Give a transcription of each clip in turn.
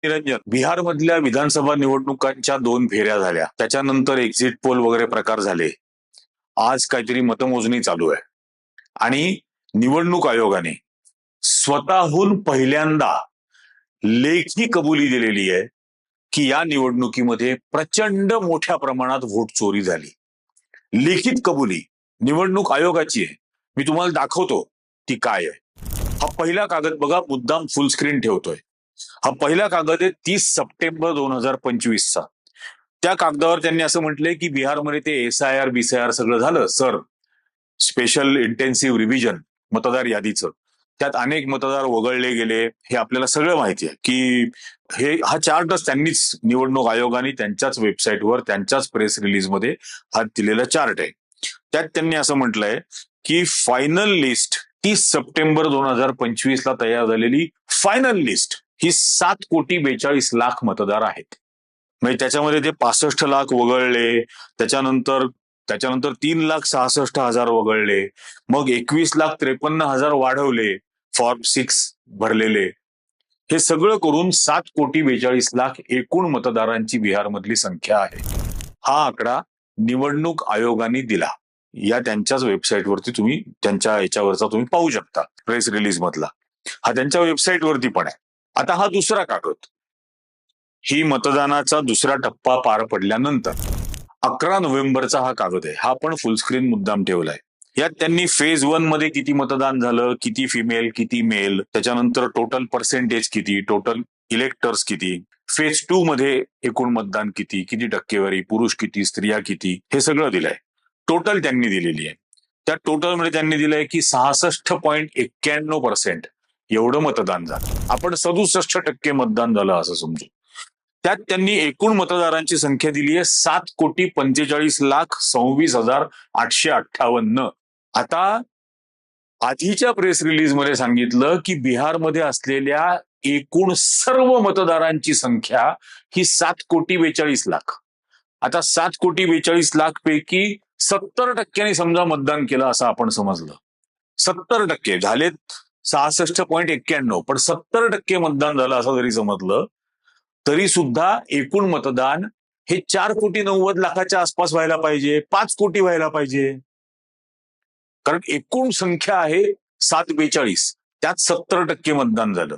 निरंजन, बिहारमधल्या विधानसभा निवडणुकांच्या 2 फेऱ्या झाल्या. त्याच्यानंतर एक्झिट पोल वगैरे प्रकार झाले. आज काहीतरी मतमोजणी चालू आहे आणि निवडणूक आयोगाने स्वतःहून पहिल्यांदा लेखी कबुली दिलेली आहे की या निवडणुकीमध्ये प्रचंड मोठ्या प्रमाणात व्होट चोरी झाली. लिखित कबुली निवडणूक आयोगाची आहे. मी तुम्हाला दाखवतो ती काय आहे. हा पहिला कागद बघा, मुद्दाम फुल स्क्रीन ठेवतोय. हा पहिला कागद आहे 30 सप्टेंबर 2025चा. त्या कागदावर त्यांनी असं म्हटलंय की बिहारमध्ये ते SIR BCIR सगळं झालं सर, स्पेशल इंटेन्सिव्ह रिव्हिजन मतदार यादीचं. त्यात अनेक मतदार वगळले गेले, हे आपल्याला सगळं माहिती आहे की हा चार्टच त्यांनीच निवडणूक आयोगाने त्यांच्याच वेबसाईटवर त्यांच्याच प्रेस रिलीजमध्ये हा दिलेला चार्ट आहे. त्यात त्यांनी असं म्हटलंय की फायनल लिस्ट 30 सप्टेंबर 2025ला तयार झालेली फायनल लिस्ट ही 7,42,00,000 मतदार आहेत. म्हणजे त्याच्यामध्ये ते 65 लाख वगळले, त्याच्यानंतर 3,66,000 वगळले, मग 21,53,000 वाढवले, फॉर्म 6 भरलेले, हे सगळं करून 7,42,00,000 एकूण मतदारांची बिहारमधली संख्या आहे. हा आकडा निवडणूक आयोगाने दिला. या त्यांच्याच वेबसाईटवरती तुम्ही त्यांच्या याच्यावरचा तुम्ही पाहू शकता, प्रेस रिलीज मधला. हा त्यांच्या वेबसाईटवरती पण आहे. आता हा दुसरा कागद, ही मतदानाचा दुसरा टप्पा पार पडल्यानंतर 11 नोव्हेंबरचा हा कागद आहे. हा पण फुलस्क्रीन मुद्दाम ठेवलाय. यात त्यांनी फेज 1 मध्ये किती मतदान झालं, किती फिमेल किती मेल, त्याच्यानंतर टोटल पर्सेंटेज किती, टोटल इलेक्टर्स किती, फेज 2 मध्ये एकूण मतदान किती, किती टक्केवारी, पुरुष किती, स्त्रिया किती, हे सगळं दिलंय. टोटल त्यांनी दिलेली आहे. त्या टोटल मध्ये त्यांनी दिलंय की 66.91% एवढं मतदान झालं. आपण 67% मतदान झालं असं समजू. त्यात त्यांनी एकूण मतदारांची संख्या दिली आहे 7,45,26,26,858. आता आधीच्या प्रेस रिलीज मध्ये सांगितलं की बिहारमध्ये असलेल्या एकूण सर्व मतदारांची संख्या ही 7,42,00,000. आता 7,42,00,000 पैकी 70% समजा मतदान केलं असं आपण समजलं. 70% झालेत 66.91, पण 70% मतदान झालं असं जरी समजलं तरी सुद्धा एकूण मतदान हे 4,90,00,000 आसपास व्हायला पाहिजे, 5 कोटी व्हायला पाहिजे. कारण एकूण संख्या आहे 742, त्यात 70% मतदान झालं,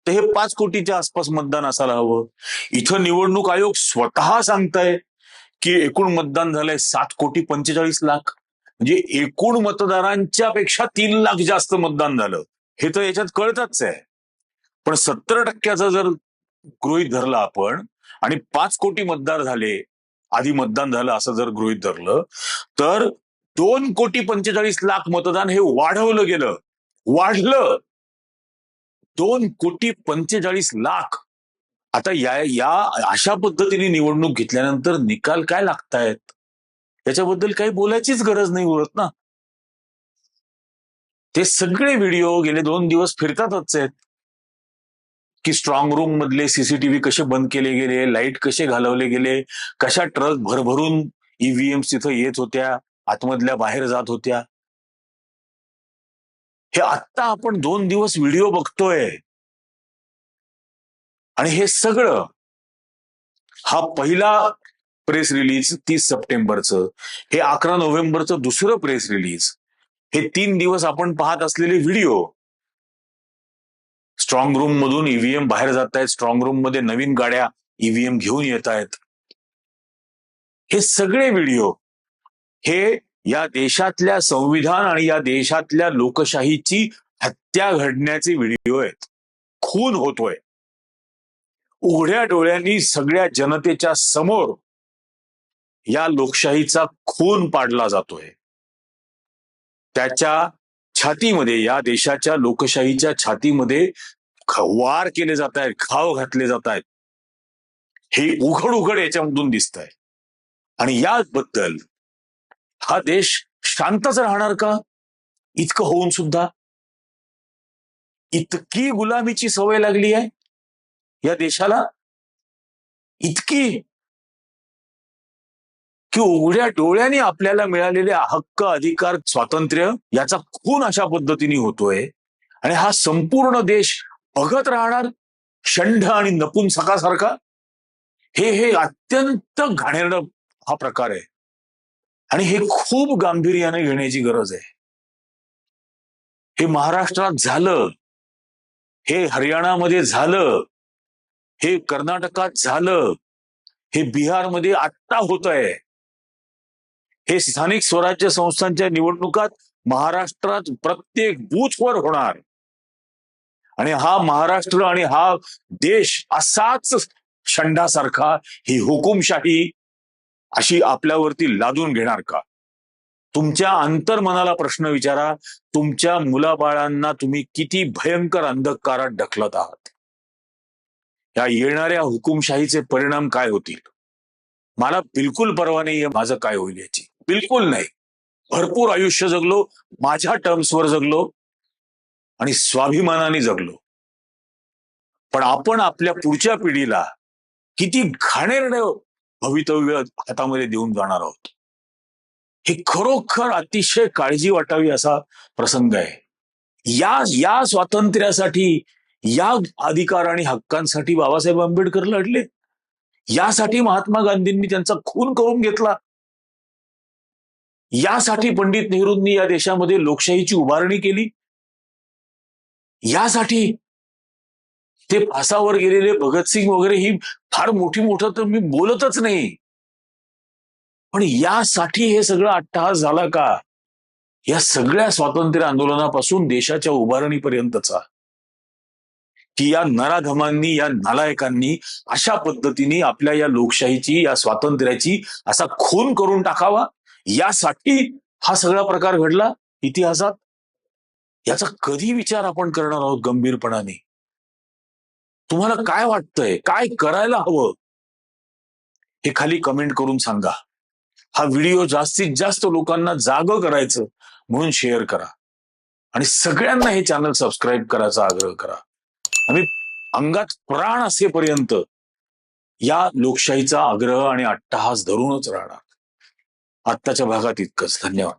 तर हे 5 कोटीच्या आसपास मतदान असायला हवं. इथं निवडणूक आयोग स्वतः सांगताय की एकूण मतदान झालंय 7,45,00,000, म्हणजे एकूण मतदारांच्या पेक्षा 3 लाख जास्त मतदान झालं, हे तर याच्यात कळतच आहे. पण 70%चा जर गृहीत धरला आपण आणि 5 कोटी मतदार झाले, आधी मतदान झालं असं जर गृहीत धरलं, तर 2,45,00,000 मतदान हे वाढवलं गेलं, वाढलं 2,45,00,000. आता या अशा पद्धतीने निवडणूक घेतल्यानंतर निकाल काय लागतायत त्याच्याबद्दल काही बोलायचीच गरज नाही उरत ना. ते सगळे व्हिडिओ गेले 2 दिवस फिरतातच आहेत की स्ट्रॉंग रूम मधले सीसीटीव्ही कसे बंद केले गेले, लाईट कसे घालवले गेले, कशा ट्रक भरभरून ईव्हीएम तिथं येत होत्या, आतमधल्या बाहेर जात होत्या. हे आत्ता आपण 2 दिवस व्हिडिओ बघतोय. आणि हे सगळं, हा पहिला प्रेस रिलीज 30 सप्टेंबरचं, हे 11 नोव्हेंबरचं दुसरं प्रेस रिलीज, हे 3 दिवस आपण पाहत असलेले व्हिडिओ, स्ट्रॉंग रूम मधून ईव्हीएम बाहेर जात आहेत, स्ट्रॉंग रूम मध्ये नवीन गाड्या ईव्हीएम घेऊन येत आहेत, हे सगळे व्हिडिओ हे या देशातल्या संविधान आणि या देशातल्या लोकशाहीची हत्या घडण्याचे व्हिडिओ आहेत. खून होतोय उघड्या डोळ्यांनी सगळ्या जनतेच्या समोर, या लोकशाहीचा खून पाडला जातोय. त्याच्या छातीमध्ये, या देशाच्या लोकशाहीच्या छातीमध्ये वार केले जात आहेत, घाव घातले जात आहेत, हे उघड उघड याच्यामधून दिसत आहे. आणि याबद्दल हा देश शांतच राहणार का? इतकं होऊन सुद्धा इतकी गुलामीची सवय लागली आहे या देशाला, इतकी की उघड्या डोळ्यांनी आपल्याला मिळालेले हक्क, अधिकार, स्वातंत्र्य याचा खून अशा पद्धतीने होतोय. आणि हा संपूर्ण देश बघत राहणार, षंढ आणि नपुंसकासारखा हे हे अत्यंत घाणेरडं हा प्रकार आहे आणि हे खूप गांभीर्याने घेण्याची गरज आहे. हे महाराष्ट्रात झालं, हे हरियाणामध्ये झालं, हे कर्नाटकात झालं, हे बिहारमध्ये आत्ता होत आहे. हे स्थानिक स्वराज्य संस्थांच्या निवडणुकात महाराष्ट्रात प्रत्येक बूथवर होणार आणि हा महाराष्ट्र आणि हा देश असाच षंडासारखा ही हुकुमशाही अशी आपल्यावरती लादून घेणार का? तुमच्या अंतर्मनाला प्रश्न विचारा. तुमच्या मुलाबाळांना तुम्ही किती भयंकर अंधकारात ढकलत आहात. या येणाऱ्या हुकुमशाहीचे परिणाम काय होतील मला बिलकुल पर्वा नाहीये माझं काय होईल याची, बिलकुल नाही. भरपूर आयुष्य जगलो, माझ्या टर्म्सवर जगलो आणि स्वाभिमानाने जगलो, पण आपण आपल्या पुढच्या पिढीला किती घाणेरडं भवितव्य हातामध्ये देऊन जाणार आहोत हे खरोखर अतिशय काळजी वाटावी असा प्रसंग आहे. या स्वातंत्र्यासाठी, या अधिकार आणि हक्कांसाठी बाबासाहेब आंबेडकर लढले. यासाठी महात्मा गांधींनी त्यांचा खून करून घेतला. यासाठी पंडित नेहरूंनी या देशामध्ये लोकशाहीची उभारणी केली. यासाठी ते फासावर गेलेले भगतसिंग वगैरे ही फार मोठं तर मी बोलतच नाही, पण यासाठी हे सगळं अट्टहास झाला का? या सगळ्या स्वातंत्र्य आंदोलनापासून देशाच्या उभारणीपर्यंतचा की या नराधमांनी, या नालायकांनी अशा पद्धतीने आपल्या या लोकशाहीची, या स्वातंत्र्याची असा खून करून टाकावा, यासाठी हा सगळा प्रकार घडला इतिहासात. याचा कधी विचार आपण करणार आहोत गंभीरपणाने? तुम्हाला काय वाटतंय, काय करायला हवं हे खाली कमेंट करून सांगा. हा व्हिडिओ जास्तीत जास्त लोकांना जागं करायचं म्हणून शेअर करा आणि सगळ्यांना हे चॅनल सबस्क्राईब करायचा आग्रह करा. आम्ही अंगात प्राण असेपर्यंत या लोकशाहीचा आग्रह आणि अट्टहास धरूनच राहणार. आत्ताच्या भागात इतकंच. धन्यवाद.